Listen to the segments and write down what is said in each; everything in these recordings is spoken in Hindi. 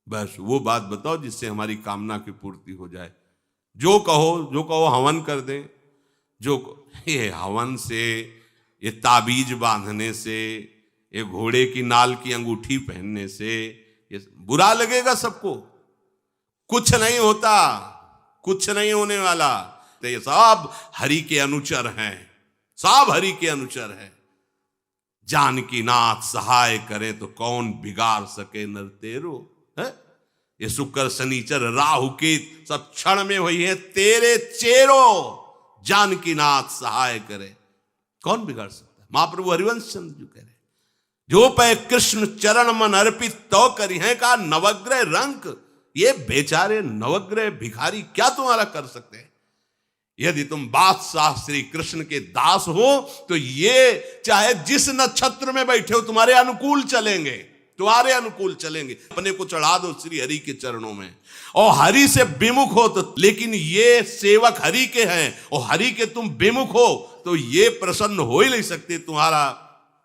बस वो बात बताओ जिससे हमारी कामना की पूर्ति हो जाए। जो कहो हवन कर दें। ये हवन से, ये ताबीज बांधने से, ये घोड़े की नाल की अंगूठी पहनने से ये बुरा लगेगा सबको। कुछ नहीं होता, कुछ नहीं होने वाला। तो ये सब हरि के अनुचर हैं, सब हरि के अनुचर हैं। जानकी नाथ सहाय करे तो कौन बिगाड़ सके नर तेरो। है ये शुक्र शनिचर राहु केत सब क्षण में हुई है तेरे चेरो। जानकी नाथ सहाय करे कौन बिगाड़ सकता है। महाप्रभु हरिवंश चंद्र जी कह रहे, जो पे कृष्ण चरण मन अर्पित तो करी है का नवग्रह रंक। ये बेचारे नवग्रह भिखारी क्या तुम्हारा कर सकते हैं। यदि तुम बादशाह श्री कृष्ण के दास हो तो ये चाहे जिस नक्षत्र में बैठे हो तुम्हारे अनुकूल चलेंगे, तुम्हारे अनुकूल चलेंगे। अपने को चढ़ा दो श्री हरि के चरणों में और हरि से विमुख हो तो, लेकिन ये सेवक हरि के हैं और हरि के तुम विमुख हो तो ये प्रसन्न हो ही नहीं सकते, तुम्हारा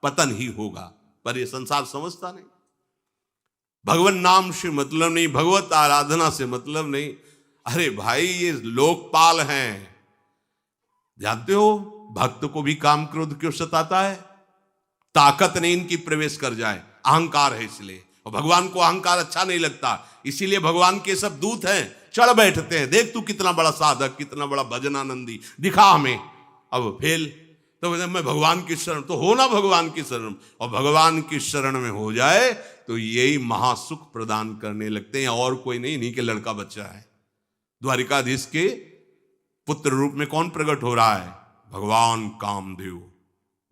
पतन ही होगा। पर ये संसार समझता नहीं। भगवान नाम से मतलब नहीं, भगवत आराधना से मतलब नहीं। अरे भाई ये लोकपाल हैं, जानते हो भक्त को भी काम क्रोध क्यों सताता है। ताकत नहीं इनकी प्रवेश कर जाए, अहंकार है इसलिए। और भगवान को अहंकार अच्छा नहीं लगता, इसीलिए भगवान के सब दूत हैं चढ़ बैठते हैं। देख तू कितना बड़ा साधक, कितना बड़ा भजनानंदी, दिखा हमें। अब फेल तो मैं भगवान की शरण, तो हो ना भगवान की शरण। और भगवान की शरण में हो जाए तो यही महासुख प्रदान करने लगते हैं, और कोई नहीं, इन्हीं के लड़का बच्चा है। द्वारिकाधीश के पुत्र रूप में कौन प्रकट हो रहा है। भगवान कामदेव,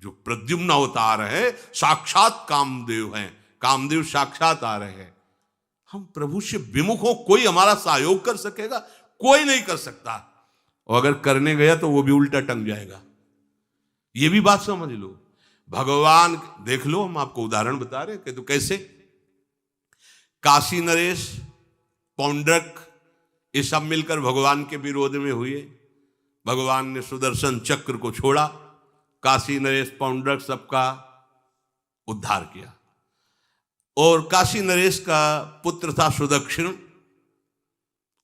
जो प्रद्युम्न अवतार है, साक्षात कामदेव हैं। कामदेव साक्षात आ रहे हैं। हम प्रभु से विमुख हो, कोई हमारा सहयोग कर सकेगा, कोई नहीं कर सकता। और अगर करने गया तो वो भी उल्टा टंग जाएगा। ये भी बात समझ लो। भगवान देख लो, हम आपको उदाहरण बता रहे हैं कि तो कैसे काशी नरेश, पौंड्रक, ये सब मिलकर भगवान के विरोध में हुए। भगवान ने सुदर्शन चक्र को छोड़ा, काशी नरेश पौंड्रक सबका उद्धार किया। और काशी नरेश का पुत्र था सुदक्षिण,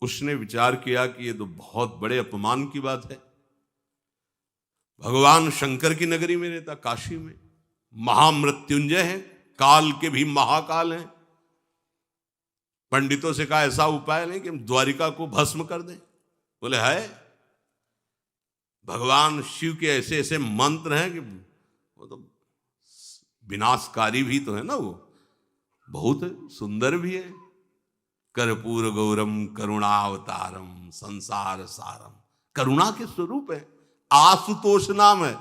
उसने विचार किया कि ये तो बहुत बड़े अपमान की बात है। भगवान शंकर की नगरी में रहता, काशी में महामृत्युंजय है, काल के भी महाकाल हैं। पंडितों से कहा ऐसा उपाय नहीं कि हम द्वारिका को भस्म कर दें। बोले है, भगवान शिव के ऐसे ऐसे मंत्र हैं कि वो तो विनाशकारी भी तो है ना, वो बहुत सुंदर भी है। कर्पूर गौरम करुणावतारम संसार सारम, करुणा के स्वरूप है। आशुतोष नाम है।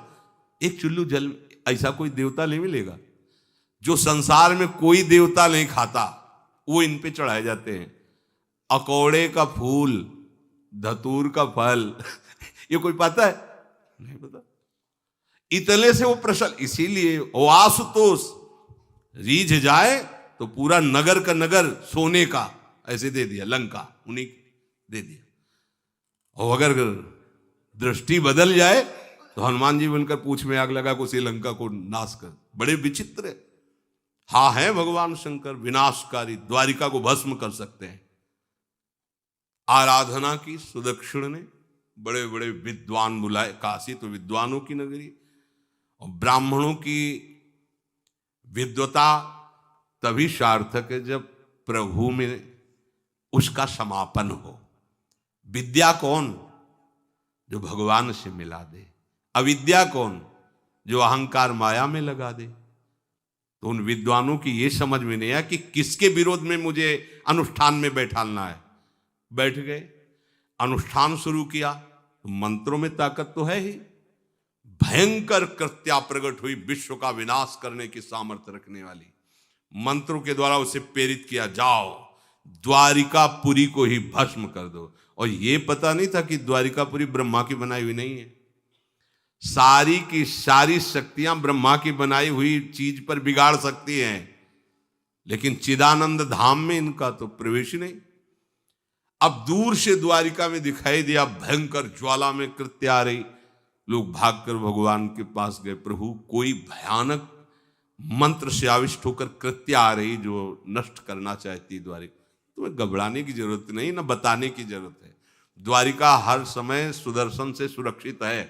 एक चुल्लू जल ऐसा कोई देवता नहीं मिलेगा जो संसार में कोई देवता नहीं खाता, वो इन पे चढ़ाए जाते हैं। अकौड़े का फूल, धतूर का फल ये कोई पता है? नहीं पता। इतने से वो प्रसन्न, इसीलिए वो आशुतोष रीझ जाए तो पूरा नगर का नगर सोने का ऐसे दे दिया, लंका उन्हीं दे दिया। और अगर दृष्टि बदल जाए तो हनुमान जी बनकर पूंछ में आग लगा को उसी लंका को नाश कर। बड़े विचित्र है। हाँ है भगवान शंकर विनाशकारी, द्वारिका को भस्म कर सकते हैं। आराधना की सुदक्षिण ने, बड़े बड़े विद्वान बुलाए। काशी तो विद्वानों की नगरी, और ब्राह्मणों की विद्वता तभी सार्थक है जब प्रभु में उसका समापन हो। विद्या कौन? जो भगवान से मिला दे। अविद्या कौन? जो अहंकार माया में लगा दे। तो उन विद्वानों की ये समझ में नहीं आया कि किसके विरोध में मुझे अनुष्ठान में बैठालना है। बैठ गए, अनुष्ठान शुरू किया, तो मंत्रों में ताकत तो है ही। भयंकर कृत्या प्रकट हुई, विश्व का विनाश करने की सामर्थ्य रखने वाली। मंत्रों के द्वारा उसे प्रेरित किया, जाओ द्वारिकापुरी को ही भस्म कर दो। और ये पता नहीं था कि द्वारिकापुरी ब्रह्मा की बनाई हुई नहीं है। सारी की सारी शक्तियां ब्रह्मा की बनाई हुई चीज पर बिगाड़ सकती हैं, लेकिन चिदानंद धाम में इनका तो प्रवेश ही नहीं। अब दूर से द्वारिका में दिखाई दिया, भयंकर ज्वाला में कृत्य आ रही। लोग भागकर भगवान के पास गए, प्रभु कोई भयानक मंत्र से आविष्ट होकर कृत्य आ रही जो नष्ट करना चाहती द्वारिका। तो तुम्हें घबराने की जरूरत नहीं, ना बताने की जरूरत है। द्वारिका हर समय सुदर्शन से सुरक्षित है,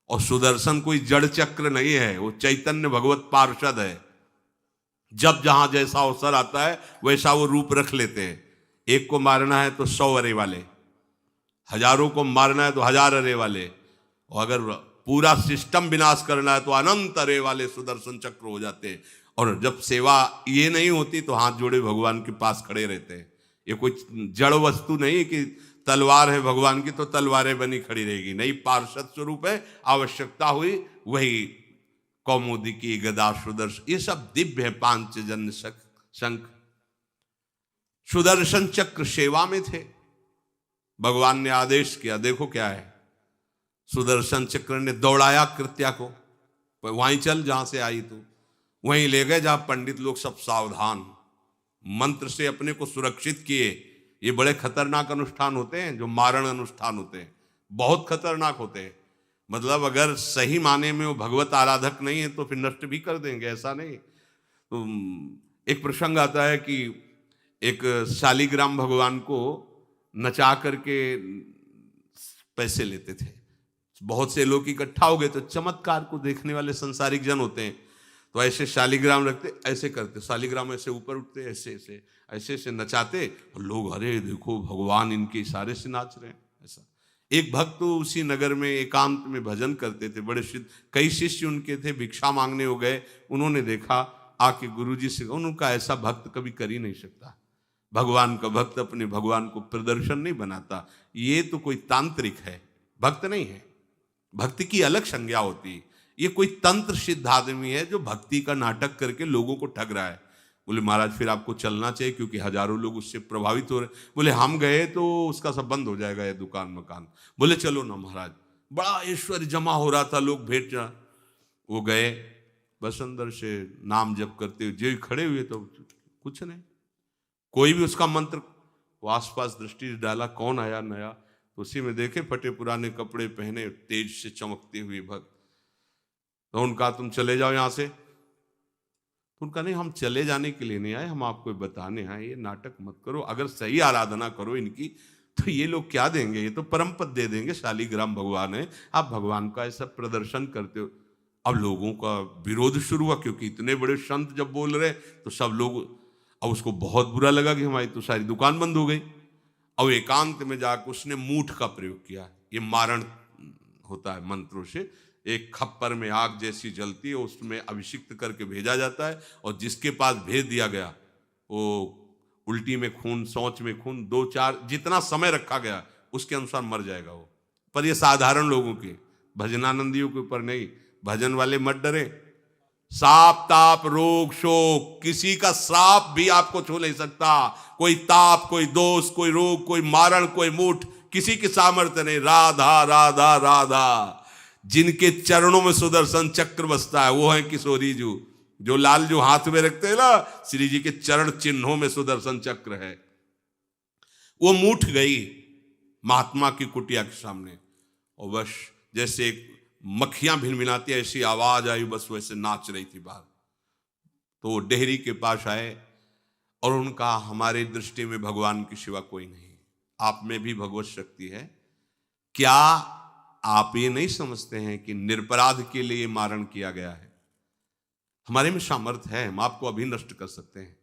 और सुदर्शन कोई जड़ चक्र नहीं है, वो चैतन्य भगवत पार्षद है। जब जहां जैसा अवसर आता है वैसा वो रूप रख लेते हैं। एक को मारना है तो 100 अरे वाले, हजारों को मारना है तो 1000 अरे वाले, और अगर पूरा सिस्टम विनाश करना है तो अनंत अरे वाले सुदर्शन चक्र हो जाते हैं। और जब सेवा ये नहीं होती तो हाथ जोड़े भगवान के पास खड़े रहते हैं। ये कोई जड़ वस्तु नहीं कि तलवार है भगवान की तो तलवारें बनी खड़ी रहेगी, नहीं, पार्षद स्वरूप है। आवश्यकता हुई वही कौमुदी की गदा सुदर्शन, ये सब दिव्य है। पांचजन्य शंख सुदर्शन चक्र सेवा में थे। भगवान ने आदेश किया, देखो क्या है, सुदर्शन चक्र ने दौड़ाया कृत्या को, वहीं चल जहां से आई तू, वहीं ले गए जहां पंडित लोग सब सावधान मंत्र से अपने को सुरक्षित किए। ये बड़े खतरनाक अनुष्ठान होते हैं, जो मारण अनुष्ठान होते हैं, बहुत खतरनाक होते हैं। मतलब अगर सही माने में वो भगवत आराधक नहीं है तो फिर नष्ट भी कर देंगे, ऐसा नहीं। तो एक प्रसंग आता है कि एक शालिग्राम भगवान को नचा करके पैसे लेते थे। बहुत से लोग इकट्ठा हो गए, तो चमत्कार को देखने वाले संसारिक जन होते हैं, तो ऐसे शालिग्राम रखते, ऐसे करते, शालिग्राम ऐसे ऊपर उठते, ऐसे ऐसे ऐसे ऐसे नचाते, और लोग अरे देखो भगवान इनके इशारे से नाच रहे हैं। ऐसा एक भक्त तो उसी नगर में एकांत में भजन करते थे, बड़े कई शिष्य उनके थे, भिक्षा मांगने हो गए, उन्होंने देखा, आके गुरुजी से, उनका ऐसा भक्त कभी कर ही नहीं सकता। भगवान का भक्त अपने भगवान को प्रदर्शन नहीं बनाता, ये तो कोई तांत्रिक है, भक्त नहीं है। भक्ति की अलग संज्ञा होती है। ये कोई तंत्र सिद्ध आदमी है जो भक्ति का नाटक करके लोगों को ठग रहा है। बोले महाराज फिर आपको चलना चाहिए, क्योंकि हजारों लोग उससे प्रभावित हो रहे। बोले हम गए तो उसका सब बंद हो जाएगा, ये दुकान मकान। बोले चलो ना महाराज, बड़ा ऐश्वर्य जमा हो रहा था, लोग भेंट जा। वो गए, बस अंदर से नाम जप करते हुए जो खड़े हुए, तो कुछ नहीं, कोई भी उसका मंत्र, वो आसपास दृष्टि डाला, कौन आया नया, तो उसी में देखे फटे पुराने कपड़े पहने, तेज से चमकते हुए भक्त। तो उनका तुम चले जाओ यहां से। तो उनका नहीं, हम चले जाने के लिए नहीं आए, हम आपको बताने आए, ये नाटक मत करो, अगर सही आराधना करो इनकी तो ये लोग क्या देंगे, ये तो परम पद दे देंगे, शालिग्राम भगवान है, आप भगवान का ऐसा प्रदर्शन करते हो। अब लोगों का विरोध शुरू हुआ, क्योंकि इतने बड़े संत जब बोल रहे तो सब लोग, अब उसको बहुत बुरा लगा कि हमारी तो सारी दुकान बंद हो गई। अब एकांत में जाकर उसने मूठ का प्रयोग किया। ये मारण होता है मंत्रों से, एक खप्पर में आग जैसी जलती है, उसमें अभिषिक्त करके भेजा जाता है, और जिसके पास भेज दिया गया वो उल्टी में खून, शौच में खून, 2-4 जितना समय रखा गया उसके अनुसार मर जाएगा वो। पर ये साधारण लोगों के, भजनानंदियों के ऊपर नहीं। भजन वाले मत डरे, साप ताप रोग शोक, किसी का श्राप भी आपको छू नहीं सकता। कोई ताप, कोई दोष, कोई रोग, कोई मारण, कोई मूठ, किसी की सामर्थ्य नहीं। राधा राधा राधा, जिनके चरणों में सुदर्शन चक्र बसता है वो है किशोरी जी, जो लाल जो हाथ में रखते हैं ना, श्री जी के चरण चिन्हों में सुदर्शन चक्र है। वो मूठ गई महात्मा की कुटिया के सामने, और बस जैसे मक्खियां भिनभिनाती ऐसी आवाज आई, बस वैसे नाच रही थी बाहर। तो वो डेहरी के पास आए और उनका, हमारे दृष्टि में भगवान की सिवा कोई नहीं, आप में भी भगवत शक्ति है, क्या आप ये नहीं समझते हैं कि निरपराध के लिए मारण किया गया है? हमारे में सामर्थ्य है, हम आपको अभी नष्ट कर सकते हैं।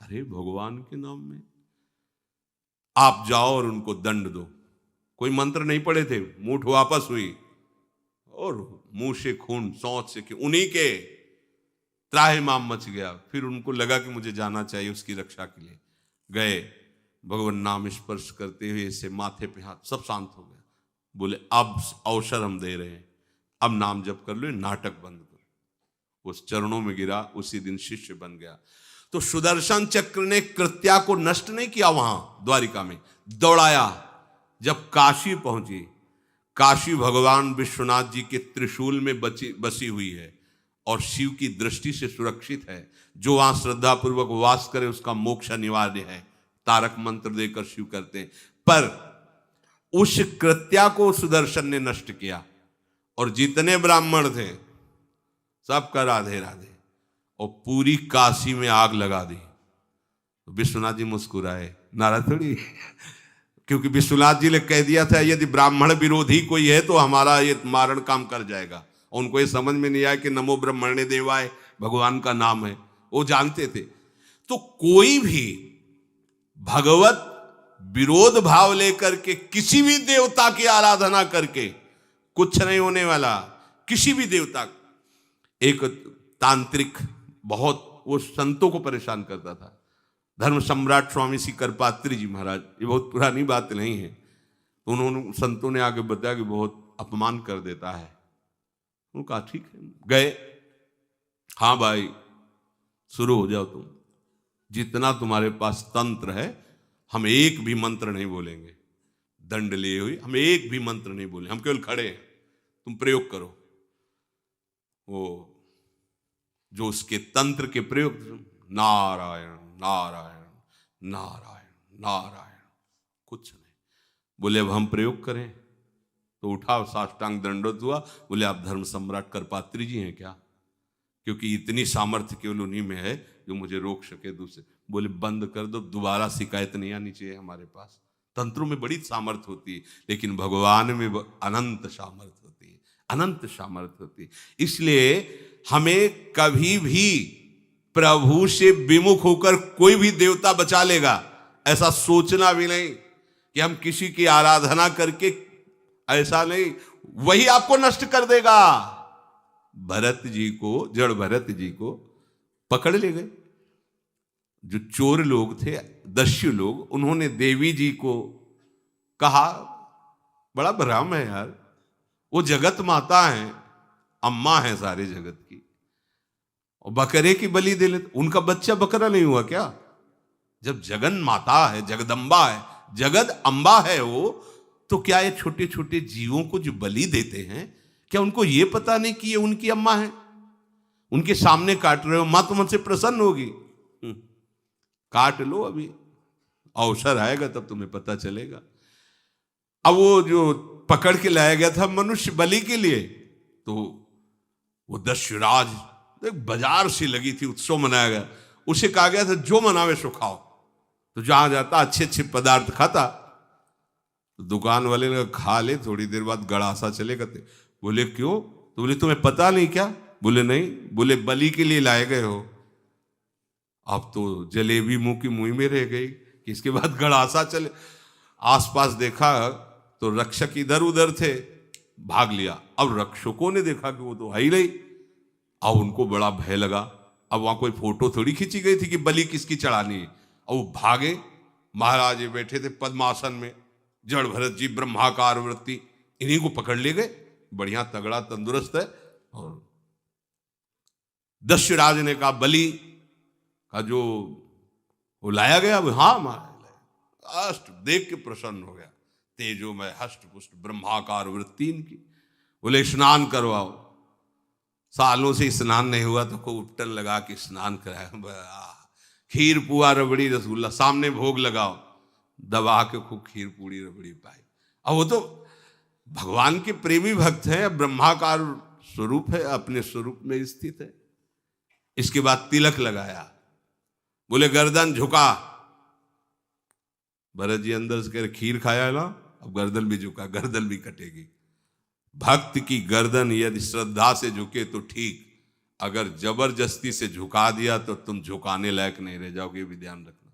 अरे भगवान के नाम में आप जाओ और उनको दंड दो। कोई मंत्र नहीं पड़े थे, मूठ वापस हुई और मुंह से खून, सौंच से, उन्हीं के त्राहिमाम मच गया। फिर उनको लगा कि मुझे जाना चाहिए उसकी रक्षा के लिए, गए, भगवान नाम स्पर्श करते हुए से माथे पे हाथ, सब शांत हो गया। बोले अब अवसर हम दे रहे हैं, अब नाम जप कर लो, नाटक बंद करो। उस चरणों में गिरा, उसी दिन शिष्य बन गया। तो सुदर्शन चक्र ने कृत्या को नष्ट नहीं किया, वहां द्वारिका में दौड़ाया। जब काशी पहुंची, काशी भगवान विश्वनाथ जी के त्रिशूल में बसी हुई है और शिव की दृष्टि से सुरक्षित है। जो वहां श्रद्धा पूर्वक वास करे उसका मोक्ष अनिवार्य है, तारक मंत्र देकर शिव करते हैं। पर उस कृत्या को सुदर्शन ने नष्ट किया, और जितने ब्राह्मण थे सबका राधे राधे, और पूरी काशी में आग लगा दी। तो विश्वनाथ जी मुस्कुराए, नाराज थोड़ी, क्योंकि विश्वनाथ जी ने कह दिया था यदि ब्राह्मण विरोधी कोई है तो हमारा ये मारण काम कर जाएगा। और उनको ये समझ में नहीं आया कि नमो ब्रह्मणे देवाय भगवान का नाम है, वो जानते थे। तो कोई भी भगवत विरोध भाव लेकर के किसी भी देवता की आराधना करके कुछ नहीं होने वाला। किसी भी देवता, एक तांत्रिक बहुत वो संतों को परेशान करता था, धर्म सम्राट स्वामी श्री करपात्री जी महाराज, ये बहुत पुरानी बात नहीं है। तो उन्होंने संतों ने आगे बताया कि बहुत अपमान कर देता है। उन्होंने कहा ठीक है, गए, हाँ भाई शुरू हो जाओ तुम, जितना तुम्हारे पास तंत्र है हम एक भी मंत्र नहीं बोलेंगे, दंड लिए हुए हम एक भी मंत्र नहीं बोले, हम केवल खड़े हैं, तुम प्रयोग करो। वो जो उसके तंत्र के प्रयोग, नारायण नारायण नारायण नारायण, कुछ नहीं बोले। अब हम प्रयोग करें तो उठा, साष्टांग दंडोत हुआ, बोले आप धर्म सम्राट करपात्री जी हैं क्या? क्योंकि इतनी सामर्थ्य केवल उन्हीं में है जो मुझे रोक सके दूसरे। बोले बंद कर दो, दोबारा शिकायत नहीं आनी चाहिए हमारे पास। तंत्रों में बड़ी सामर्थ्य होती है, लेकिन भगवान में अनंत सामर्थ्य होती है, अनंत सामर्थ्य होती है। इसलिए हमें कभी भी प्रभु से विमुख होकर कोई भी देवता बचा लेगा ऐसा सोचना भी नहीं कि हम किसी की आराधना करके, ऐसा नहीं, वही आपको नष्ट कर देगा। भरत जी को, जड़ भरत जी को पकड़ ले गए जो चोर लोग थे, दस्यु लोग। उन्होंने देवी जी को कहा, बड़ा भ्रम है यार, वो जगत माता है, अम्मा है सारे जगत की, और बकरे की बलि दे लेते, उनका बच्चा बकरा नहीं हुआ क्या? जब जगन माता है, जगदम्बा है, जगद अम्बा है वो, तो क्या ये छोटे छोटे जीवों को जो बलि देते हैं, क्या उनको ये पता नहीं कि ये उनकी अम्मा है? उनके सामने काट रहे हो, मां तो मुझसे प्रसन्न होगी। काट लो, अभी अवसर आएगा तब तुम्हें पता चलेगा। अब वो जो पकड़ के लाया गया था मनुष्य बलि के लिए, तो वो दस्युराज, एक बाजार सी लगी थी, उत्सव मनाया गया, उसे कहा गया था जो मनावे सो खाओ। तो जहां जाता अच्छे अच्छे पदार्थ खाता, तो दुकान वाले ने खा ले, थोड़ी देर बाद गड़ासा चले गए। बोले क्यों? तो बोले तुम्हें पता नहीं क्या? बोले नहीं। बोले बलि के लिए लाए गए हो। अब तो जलेबी मुंह की मुंह में रह गई कि इसके बाद गड़ासा चले। आसपास देखा तो रक्षक इधर उधर थे, भाग लिया। अब रक्षकों ने देखा कि वो तो है ही नहीं, अब उनको बड़ा भय लगा। अब वहां कोई फोटो थोड़ी खींची गई थी कि बलि किसकी चढ़ानी है। अब वो भागे, महाराज बैठे थे पद्मासन में, जड़ भरत जी ब्रह्माकार वृत्ति, इन्हीं को पकड़ ले गए, बढ़िया तगड़ा तंदुरुस्त है। और दस्युराज ने कहा बलि का जो वो लाया गया, हाँ मारा, अष्ट देख के प्रसन्न हो गया, तेजो में हष्ट पुष्ट ब्रह्माकार वृत्ति इनकी। बोले स्नान करवाओ। सालों से स्नान नहीं हुआ तो को उपटन लगा के स्नान कराया। खीर पुआ रबड़ी रसगुल्ला सामने भोग लगाओ, दबा के खूब खीर पूड़ी रबड़ी पाई। अब वो तो भगवान के प्रेमी भक्त है, ब्रह्माकार स्वरूप है, अपने स्वरूप में स्थित है। इसके बाद तिलक लगाया, बोले गर्दन झुका। भरत जी अंदर से कह रहे खीर खाया ना, अब गर्दन भी झुका, गर्दन भी कटेगी। भक्त की गर्दन यदि श्रद्धा से झुके तो ठीक, अगर जबरदस्ती से झुका दिया तो तुम झुकाने लायक नहीं रह जाओगे, भी ध्यान रखना।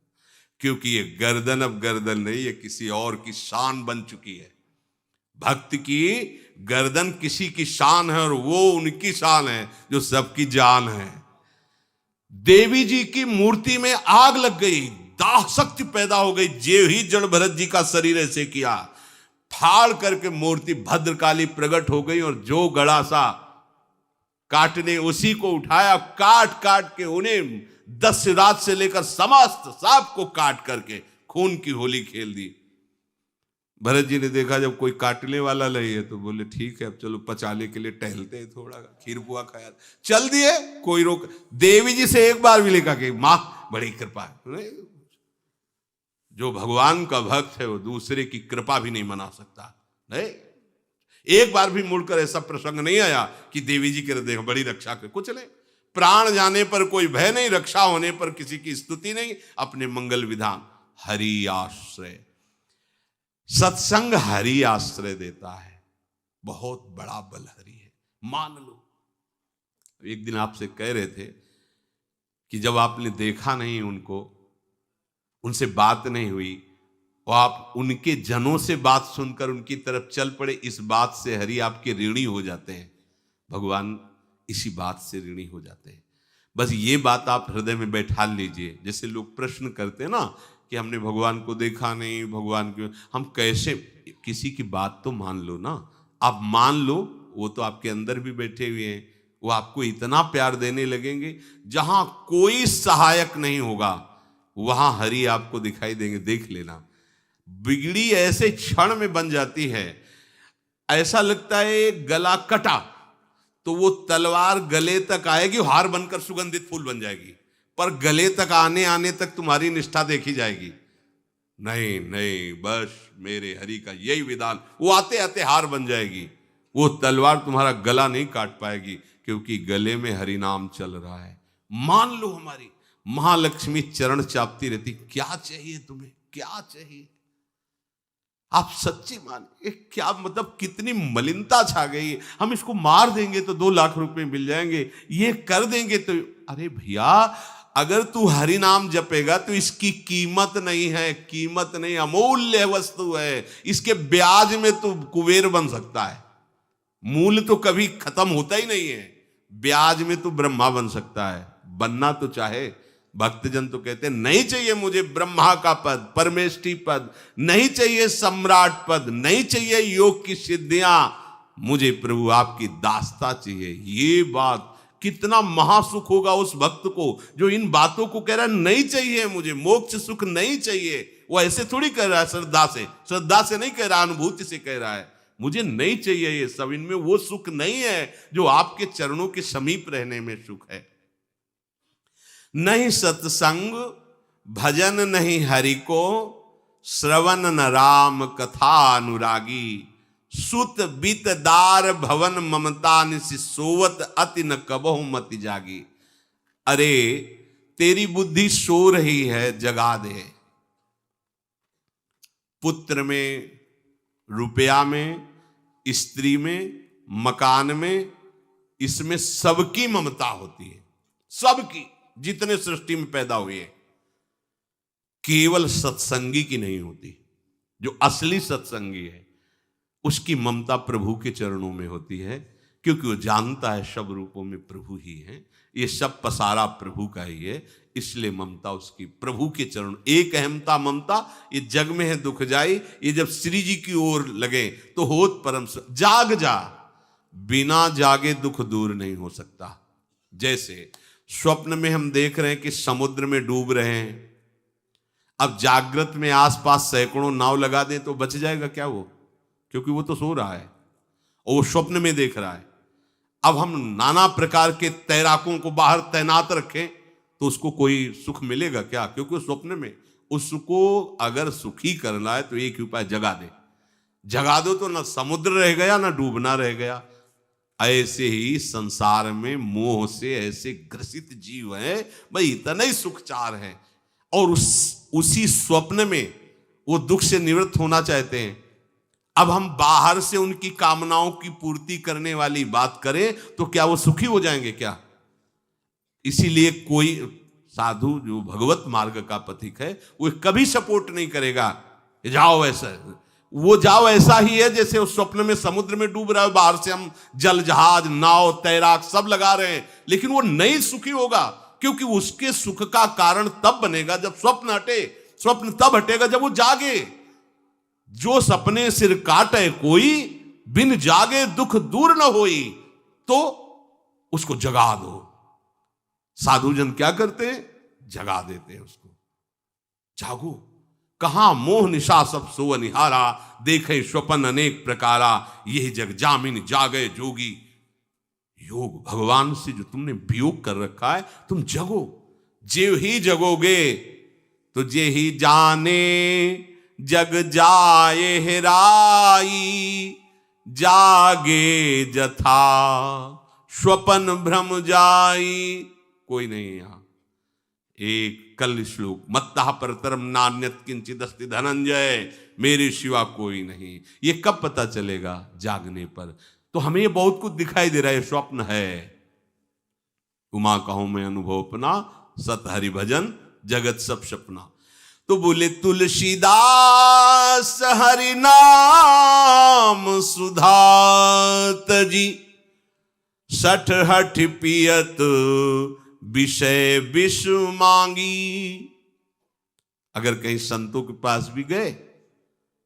क्योंकि ये गर्दन अब गर्दन नहीं, ये किसी और की शान बन चुकी है। भक्त की गर्दन किसी की शान है, और वो उनकी शान है जो सबकी जान है। देवी जी की मूर्ति में आग लग गई, दाह शक्ति पैदा हो गई। जे ही जड़ भरत जी का शरीर ऐसे किया, फाड़ करके मूर्ति भद्रकाली प्रकट हो गई। और जो गड़ासा काटने उसी को उठाया, काट काट के उन्हें दस्युराज से लेकर समस्त सांप को काट करके खून की होली खेल दी। भरत जी ने देखा जब कोई काटने वाला नहीं है तो बोले ठीक है, अब चलो पचाने के लिए टहलते हैं, थोड़ा खीर पुआ खाया, चल दिए, कोई रोक। देवी जी से एक बार भी लिखा कि मां बड़ी कृपा है। जो भगवान का भक्त है वो दूसरे की कृपा भी नहीं मना सकता। नहीं, एक बार भी मुड़कर ऐसा प्रसंग नहीं आया कि देवी जी के देखो बड़ी रक्षा कर, कुछ नहीं। प्राण जाने पर कोई भय नहीं, रक्षा होने पर किसी की स्तुति नहीं, अपने मंगल विधान हरि आश्रय। सत्संग हरि आश्रय देता है, बहुत बड़ा बल हरि है, मान लो। एक दिन आपसे कह रहे थे कि जब आपने देखा नहीं उनको, उनसे बात नहीं हुई, और आप उनके जनों से बात सुनकर उनकी तरफ चल पड़े, इस बात से हरि आपके ऋणी हो जाते हैं। भगवान इसी बात से ऋणी हो जाते हैं। बस ये बात आप हृदय में बैठा लीजिए। जैसे लोग प्रश्न करते हैं ना कि हमने भगवान को देखा नहीं, भगवान को हम कैसे, किसी की बात तो मान लो ना। आप मान लो, वो तो आपके अंदर भी बैठे हुए हैं, वो आपको इतना प्यार देने लगेंगे, जहां कोई सहायक नहीं होगा वहां हरि आपको दिखाई देंगे। देख लेना, बिगड़ी ऐसे क्षण में बन जाती है, ऐसा लगता है गला कटा तो वो तलवार गले तक आएगी, हार बनकर सुगंधित फूल बन जाएगी, पर गले तक आने आने तक तुम्हारी निष्ठा देखी जाएगी। नहीं नहीं, बस मेरे हरि का यही विधान, वो आते आते हार बन जाएगी, वो तलवार तुम्हारा गला नहीं काट पाएगी, क्योंकि गले में हरि नाम चल रहा है। मान लो हमारी महालक्ष्मी चरण चापती रहती, क्या चाहिए तुम्हें, क्या चाहिए? आप सच्ची मानिए, क्या मतलब कितनी मलिनता छा गई है। हम इसको मार देंगे तो 2 लाख रुपए मिल जाएंगे, ये कर देंगे तो, अरे भैया अगर तू हरि नाम जपेगा तो इसकी कीमत नहीं है, कीमत नहीं, अमूल्य वस्तु है। इसके ब्याज में तू कुबेर बन सकता है, मूल्य तो कभी खत्म होता ही नहीं है, ब्याज में तू ब्रह्मा बन सकता है। बनना तो चाहे, भक्तजन तो कहते हैं नहीं चाहिए मुझे ब्रह्मा का पद, परमेष्ठी पद, नहीं चाहिए सम्राट पद, नहीं चाहिए योग की सिद्धियां, मुझे प्रभु आपकी दास्ता चाहिए। ये बात कितना महासुख होगा उस भक्त को जो इन बातों को कह रहा है, नहीं चाहिए मुझे मोक्ष सुख नहीं चाहिए। वो ऐसे थोड़ी कह रहा है, श्रद्धा से नहीं कह रहा, अनुभूति से कह रहा है, मुझे नहीं चाहिए ये सब, इनमें वो सुख नहीं है जो आपके चरणों के समीप रहने में सुख है। नहीं सत्संग भजन नहीं हरि को, श्रवण न राम कथा अनुरागी, सुत बीत दार भवन ममता निसि सोवत अति न कबहु मति जागी। अरे तेरी बुद्धि सो रही है, जगा दे। पुत्र में, रुपया में, स्त्री में, मकान में, इसमें सबकी ममता होती है, सबकी, जितने सृष्टि में पैदा हुए हैं। केवल सत्संगी की नहीं होती। जो असली सत्संगी है उसकी ममता प्रभु के चरणों में होती है, क्योंकि वो जानता है सब रूपों में प्रभु ही है, ये सब पसारा प्रभु का ही है, इसलिए ममता उसकी प्रभु के चरण। एक अहमता ममता ये जग में है दुख जाई, ये जब श्री जी की ओर लगे तो होत परम। जाग जा, बिना जागे दुख दूर नहीं हो सकता। जैसे स्वप्न में हम देख रहे हैं कि समुद्र में डूब रहे हैं, अब जागृत में आसपास सैकड़ों नाव लगा दें तो बच जाएगा क्या वो? क्योंकि वो तो सो रहा है और वो स्वप्न में देख रहा है। अब हम नाना प्रकार के तैराकों को बाहर तैनात रखें तो उसको कोई सुख मिलेगा क्या? क्योंकि वो स्वप्न में। उसको अगर सुखी करना है तो एक ही उपाय, जगा दे। जगा दो तो ना समुद्र रह गया ना डूबना रह गया। ऐसे ही संसार में मोह से ऐसे ग्रसित जीव हैं, भाई इतना ही सुखचार है, और उसी स्वप्न में वो दुख से निवृत्त होना चाहते हैं। अब हम बाहर से उनकी कामनाओं की पूर्ति करने वाली बात करें तो क्या वो सुखी हो जाएंगे क्या? इसीलिए कोई साधु जो भगवत मार्ग का पथिक है वो कभी सपोर्ट नहीं करेगा जाओ ऐसा, वो जाओ ऐसा ही है जैसे उस स्वप्न में समुद्र में डूब रहा है, बाहर से हम जल जहाज नाव तैराक सब लगा रहे हैं, लेकिन वो नहीं सुखी होगा, क्योंकि उसके सुख का कारण तब बनेगा जब स्वप्न हटे। स्वप्न तब हटेगा जब वो जागे। जो सपने सिर काटे कोई, बिन जागे दुख दूर न होई, तो उसको जगा दो। साधुजन क्या करते हैं? जगा देते हैं उसको। जागो, कहां मोह निशा सब सो निहारा, देखे स्वपन अनेक प्रकारा, यही जग जामिन जागे जोगी। योग भगवान से जो तुमने वियोग कर रखा है, तुम जगो। जे ही जगोगे तो जे ही जाने जग जाए हेराई, जागे जथा स्वपन भ्रम जाई, कोई नहीं है यहां। एक कल श्लोक, मत्तः परतरम नान्यत् किंचिदस्ति धनंजय, मेरे सिवा कोई नहीं। ये कब पता चलेगा? जागने पर। तो हमें ये बहुत कुछ दिखाई दे रहा है, स्वप्न है। उमा कहूं मैं अनुभव अपना, सत हरि भजन जगत सब सपना। तो बोले तुलसीदास हरि नाम सुधा तजी, सठ हठ पियत विषय विष मांगी। अगर कहीं संतों के पास भी गए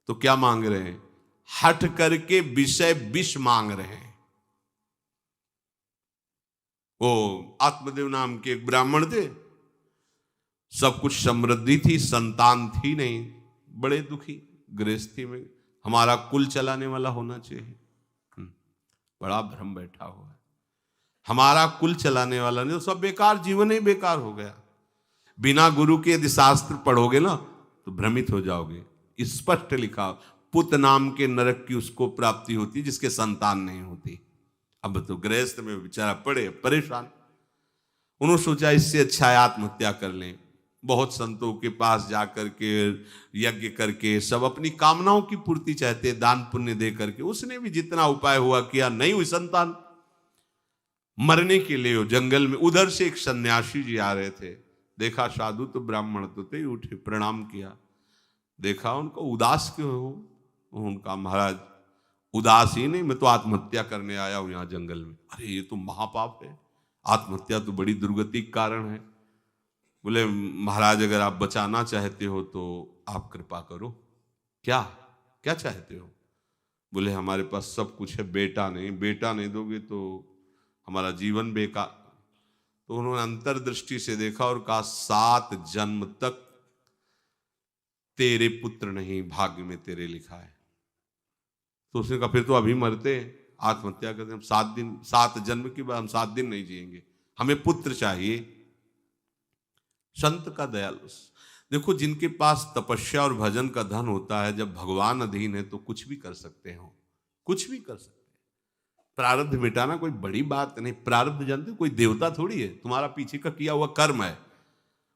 तो क्या मांग रहे हैं? हठ करके विषय विष मांग रहे हैं। वो आत्मदेव नाम के एक ब्राह्मण थे, सब कुछ समृद्धि थी, संतान थी नहीं, बड़े दुखी गृहस्थी में। हमारा कुल चलाने वाला होना चाहिए, बड़ा भ्रम बैठा हुआ है। हमारा कुल चलाने वाला नहीं तो सब बेकार, जीवन ही बेकार हो गया। बिना गुरु के यदि शास्त्र पढ़ोगे ना तो भ्रमित हो जाओगे। स्पष्ट लिखा, पुत नाम के नरक की उसको प्राप्ति होती जिसके संतान नहीं होती। अब तो गृहस्थ में बेचारा पड़े परेशान। उन्होंने सोचा इससे अच्छा है आत्महत्या कर लें। बहुत संतों के पास जाकर के यज्ञ करके सब अपनी कामनाओं की पूर्ति चाहते, दान पुण्य दे करके। उसने भी जितना उपाय हुआ किया, नहीं हुई संतान। मरने के लिए वो जंगल में, उधर से एक सन्यासी जी आ रहे थे। देखा साधु तो ब्राह्मण तो थे, उठे प्रणाम किया। देखा उनको उदास क्यों हो? उनका महाराज उदास ही नहीं, मैं तो आत्महत्या करने आया हूं यहाँ जंगल में। अरे ये तो महापाप है, आत्महत्या तो बड़ी दुर्गति का कारण है। बोले महाराज अगर आप बचाना चाहते हो तो आप कृपा करो। क्या क्या चाहते हो? बोले हमारे पास सब कुछ है, बेटा नहीं दोगे तो हमारा जीवन बेकार। तो उन्होंने अंतर्दृष्टि से देखा और कहा 7 जन्म तक तेरे पुत्र नहीं, भाग्य में तेरे लिखा है। तो उसने कहा फिर तो अभी मरते, आत्महत्या करते। हम 7 जन्म की बात, हम 7 दिन नहीं जिएंगे, हमें पुत्र चाहिए। संत का दयालु। देखो जिनके पास तपस्या और भजन का धन होता है, जब भगवान अधीन है तो कुछ भी कर सकते हो, कुछ भी कर सकते हैं। प्रारब्ध मिटाना कोई बड़ी बात नहीं। प्रारब्ध जानते हो, कोई देवता थोड़ी है, तुम्हारा पीछे का किया हुआ कर्म है।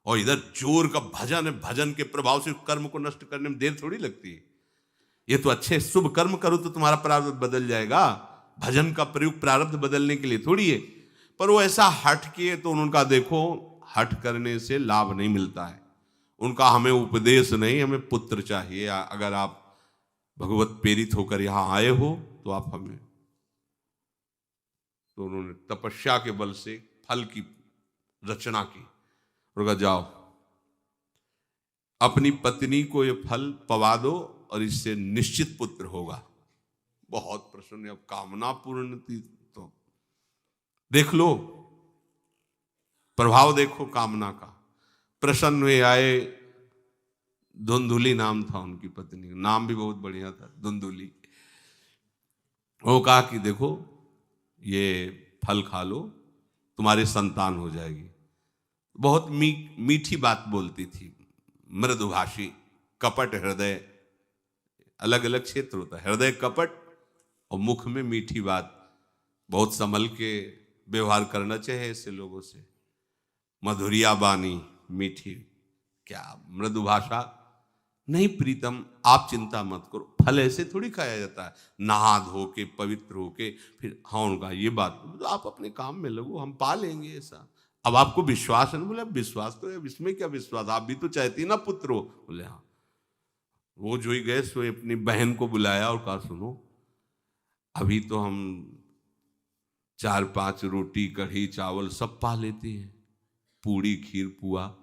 और इधर जोर का भजन है, भजन के प्रभाव से कर्म को नष्ट करने में देर थोड़ी लगती है। ये तो अच्छे शुभ कर्म करो तो तुम्हारा प्रारब्ध बदल जाएगा। भजन का प्रयोग प्रारब्ध बदलने के लिए थोड़ी है। पर वो ऐसा हट किए तो उनका देखो, हट करने से लाभ नहीं मिलता है उनका। हमें उपदेश नहीं, हमें पुत्र चाहिए। अगर आप भगवत प्रेरित होकर यहां आए हो तो आप हमें। तो उन्होंने तपस्या के बल से फल की रचना की और कहा जाओ अपनी पत्नी को ये फल पवा दो और इससे निश्चित पुत्र होगा। बहुत प्रसन्न, अब कामना पूर्ण थी। तो देख लो प्रभाव, देखो कामना का। प्रसन्न हुए आए। धुंधुली नाम था उनकी पत्नी, नाम भी बहुत बढ़िया था, धुंधुली। वो कहा कि देखो ये फल खा लो, तुम्हारी संतान हो जाएगी। बहुत मीठी बात बोलती थी, मृदुभाषी, कपट हृदय। अलग अलग क्षेत्र होता है, हृदय कपट और मुख में मीठी बात। बहुत संभल के व्यवहार करना चाहिए ऐसे लोगों से। मधुरिया बानी, मीठी, क्या मृदुभाषा। नहीं प्रीतम, आप चिंता मत करो, फल ऐसे थोड़ी खाया जाता है, नहा धो के पवित्र होके फिर। हाँ उनका ये बात, तो आप अपने काम में लगो, हम पा लेंगे ऐसा। अब आपको विश्वास है ना? बोले विश्वास तो है, इसमें क्या विश्वास, आप भी तो चाहती ना पुत्र हो। बोले हाँ। वो जो ही गए सो अपनी बहन को बुलाया और कहा सुनो, अभी तो हम 4-5 रोटी कढ़ी चावल सब पा लेते हैं, पूड़ी खीर पुआ।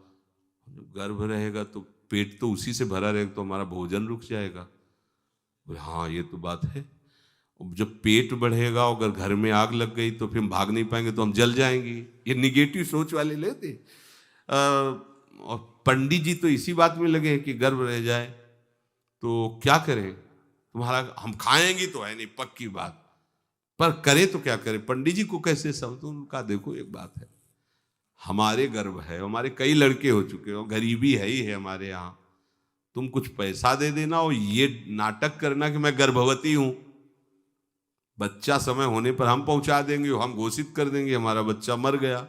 गर्भ रहेगा तो पेट तो उसी से भरा रहेगा, तो हमारा भोजन रुक जाएगा। बोले हाँ ये तो बात है। जब पेट बढ़ेगा, अगर घर में आग लग गई तो फिर हम भाग नहीं पाएंगे, तो हम जल जाएंगे। ये निगेटिव सोच वाले लेते। और पंडित जी तो इसी बात में लगे हैं कि गर्भ रह जाए तो क्या करें, तुम्हारा हम खाएंगे तो है नहीं पक्की बात, पर करें तो क्या करें। पंडित जी को कैसे समझो? उनका देखो एक बात है, हमारे गर्भ है, हमारे कई लड़के हो चुके हो, गरीबी है ही है हमारे यहाँ। तुम कुछ पैसा दे देना और ये नाटक करना कि मैं गर्भवती हूं, बच्चा समय होने पर हम पहुंचा देंगे, हम घोषित कर देंगे हमारा बच्चा मर गया।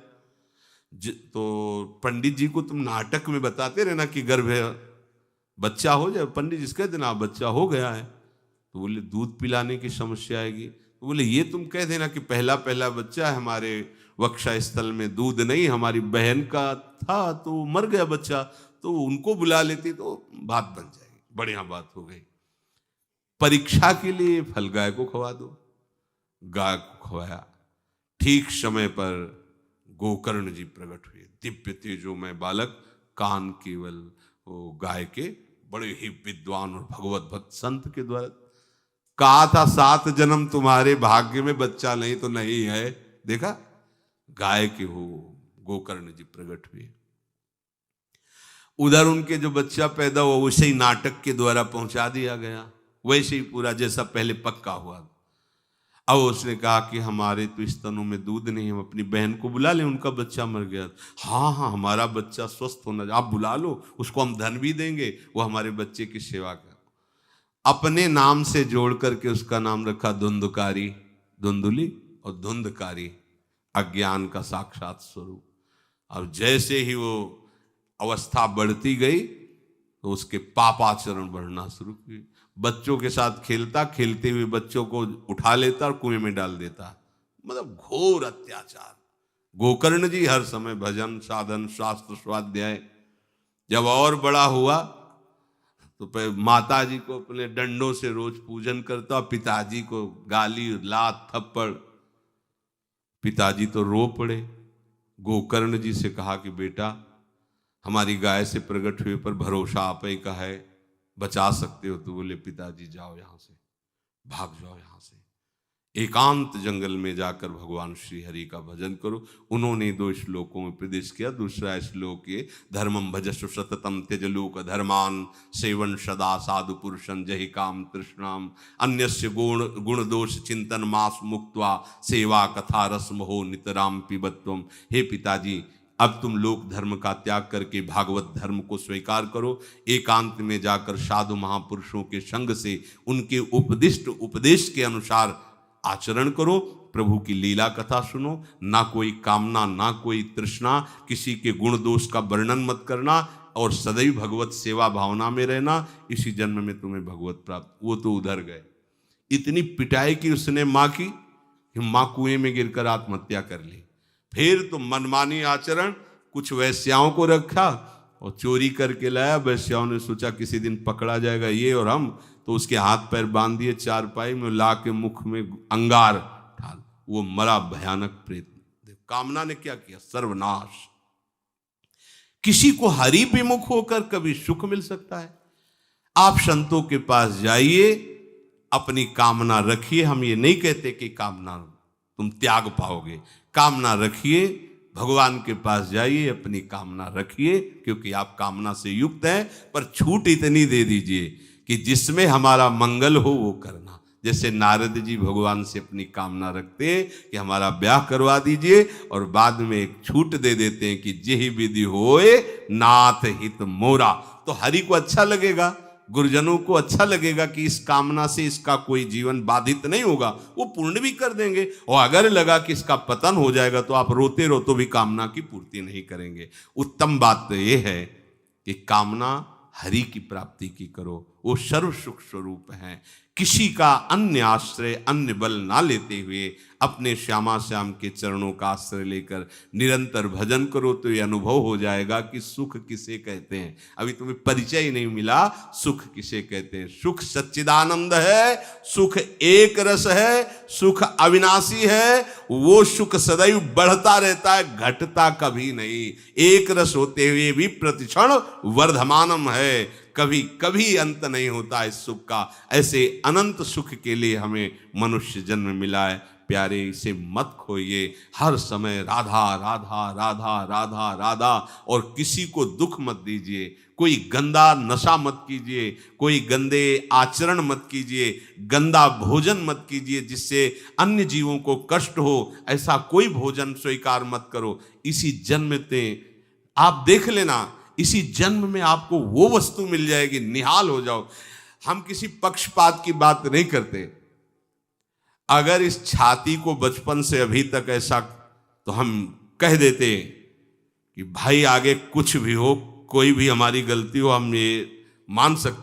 तो पंडित जी को तुम नाटक में बताते रहना कि गर्भ है, बच्चा हो जाए। पंडित जी कह देना बच्चा हो गया है, तो बोले दूध पिलाने की समस्या आएगी। तो बोले ये तुम कह देना कि पहला पहला बच्चा है, हमारे वक्षा स्थल में दूध नहीं, हमारी बहन का था तो मर गया बच्चा, तो उनको बुला लेती तो बात बन जाएगी, बढ़िया बात हो गई। परीक्षा के लिए फल गाय को खवा दो, गाय को खवाया। ठीक समय पर गोकर्ण जी प्रकट हुए, दिव्य तेजोमय बालक, कान केवल वो गाय के, बड़े ही विद्वान और भगवत भक्त संत के द्वारा। कहा था 7 जन्म तुम्हारे भाग्य में, बच्चा नहीं तो नहीं है, देखा गाय के हो गोकर्ण जी प्रकट हुए। उधर उनके जो बच्चा पैदा हुआ वैसे ही नाटक के द्वारा पहुंचा दिया गया, वैसे ही पूरा जैसा पहले पक्का हुआ। अब उसने कहा कि हमारे तो स्तनों में दूध नहीं, हम अपनी बहन को बुला लें, उनका बच्चा मर गया। हाँ हाँ, हमारा बच्चा स्वस्थ होना, आप बुला लो, उसको हम धन भी देंगे, वो हमारे बच्चे की सेवा कर। अपने नाम से जोड़ करके उसका नाम रखा धुंधकारी, धुंधुली और धुंधकारी, अज्ञान का साक्षात स्वरूप। अब जैसे ही वो अवस्था बढ़ती गई तो उसके पापाचरण बढ़ना शुरू हुए। बच्चों के साथ खेलता, खेलते हुए बच्चों को उठा लेता और कुएं में डाल देता, मतलब घोर अत्याचार। गोकर्ण जी हर समय भजन साधन शास्त्र स्वाध्याय। जब और बड़ा हुआ तो माता जी को अपने डंडों से रोज पूजन करता, पिताजी को गाली लात थप्पड़। पिताजी तो रो पड़े, गोकर्ण जी से कहा कि बेटा हमारी गाय से प्रकट हुए पर भरोसा आप ही का है, बचा सकते हो। तो बोले पिताजी जाओ यहां से, भाग जाओ यहां से, एकांत जंगल में जाकर भगवान श्री हरि का भजन करो। उन्होंने 2 श्लोकों में प्रदेश किया। दूसरा श्लोक ये, धर्मम भजस्व सततम त्यज लोक धर्मान, सेवन सदा साधु पुरुषं जहि काम तृष्णाम, अन्यस्य गुण दोष चिंतन मास मुक्त्वा, सेवा कथा रस मोहो नितराम पिबत्वम। हे पिताजी, अब तुम लोक धर्म का त्याग करके भागवत धर्म को स्वीकार करो, एकांत में जाकर साधु महापुरुषों के संग से उनके उपदिष्ट उपदेश के अनुसार आचरण करो, प्रभु की लीला कथा सुनो, ना कोई कामना ना कोई तृष्णा, किसी के गुण दोष का वर्णन मत करना, और सदैव भगवत सेवा भावना में रहना, इसी जन्म में तुम्हें भगवत प्राप्त। वो तो उधर गए, इतनी पिटाई की उसने माँ की, माँ कुएं में गिरकर आत्महत्या कर ली। फिर तो मनमानी आचरण, कुछ वैश्याओं को रखा और चोरी करके लाया। वैश्याओं ने सोचा किसी दिन पकड़ा जाएगा ये और हम, तो उसके हाथ पैर बांध दिए, चारपाई में ला के मुख में अंगार ढाल, वो मरा भयानक प्रेत। कामना ने क्या किया, सर्वनाश। किसी को हरि विमुख होकर कभी सुख मिल सकता है? आप संतों के पास जाइए, अपनी कामना रखिए। हम ये नहीं कहते कि कामना तुम त्याग पाओगे, कामना रखिए, भगवान के पास जाइए, अपनी कामना रखिए, क्योंकि आप कामना से युक्त हैं। पर छूट इतनी दे दीजिए कि जिसमें हमारा मंगल हो वो करना। जैसे नारद जी भगवान से अपनी कामना रखते हैं कि हमारा ब्याह करवा दीजिए, और बाद में एक छूट दे देते हैं कि जेहि विधि होए नाथ हित मोरा। तो हरि को अच्छा लगेगा, गुरुजनों को अच्छा लगेगा कि इस कामना से इसका कोई जीवन बाधित नहीं होगा, वो पूर्ण भी कर देंगे। और अगर लगा कि इसका पतन हो जाएगा तो आप रोते रो तो भी कामना की पूर्ति नहीं करेंगे। उत्तम बात तो ये है कि कामना हरि की प्राप्ति की करो, वो सर्व सुख स्वरूप हैं। किसी का अन्य आश्रय अन्य बल ना लेते हुए अपने श्यामा श्याम के चरणों का आश्रय लेकर निरंतर भजन करो, तो ये अनुभव हो जाएगा कि सुख किसे कहते हैं। अभी तुम्हें परिचय ही नहीं मिला, सुख किसे कहते हैं। सुख सच्चिदानंद है, सुख एक रस है, सुख अविनाशी है। वो सुख सदैव बढ़ता रहता है, घटता कभी नहीं। एक रस होते हुए भी प्रतिक्षण वर्धमानम है, कभी कभी अंत नहीं होता इस सुख का। ऐसे अनंत सुख के लिए हमें मनुष्य जन्म मिला है। प्यारे, इसे मत खोइए, हर समय राधा राधा राधा राधा राधा, और किसी को दुख मत दीजिए। कोई गंदा नशा मत कीजिए, कोई गंदे आचरण मत कीजिए, गंदा भोजन मत कीजिए जिससे अन्य जीवों को कष्ट हो। ऐसा कोई भोजन स्वीकार मत करो। इसी जन्म में आप देख लेना, इसी जन्म में आपको वो वस्तु मिल जाएगी, निहाल हो जाओ। हम किसी पक्षपात की बात नहीं करते। अगर इस छाती को बचपन से अभी तक ऐसा तो हम कह देते कि भाई आगे कुछ भी हो, कोई भी हमारी गलती हो, हम ये मान सकते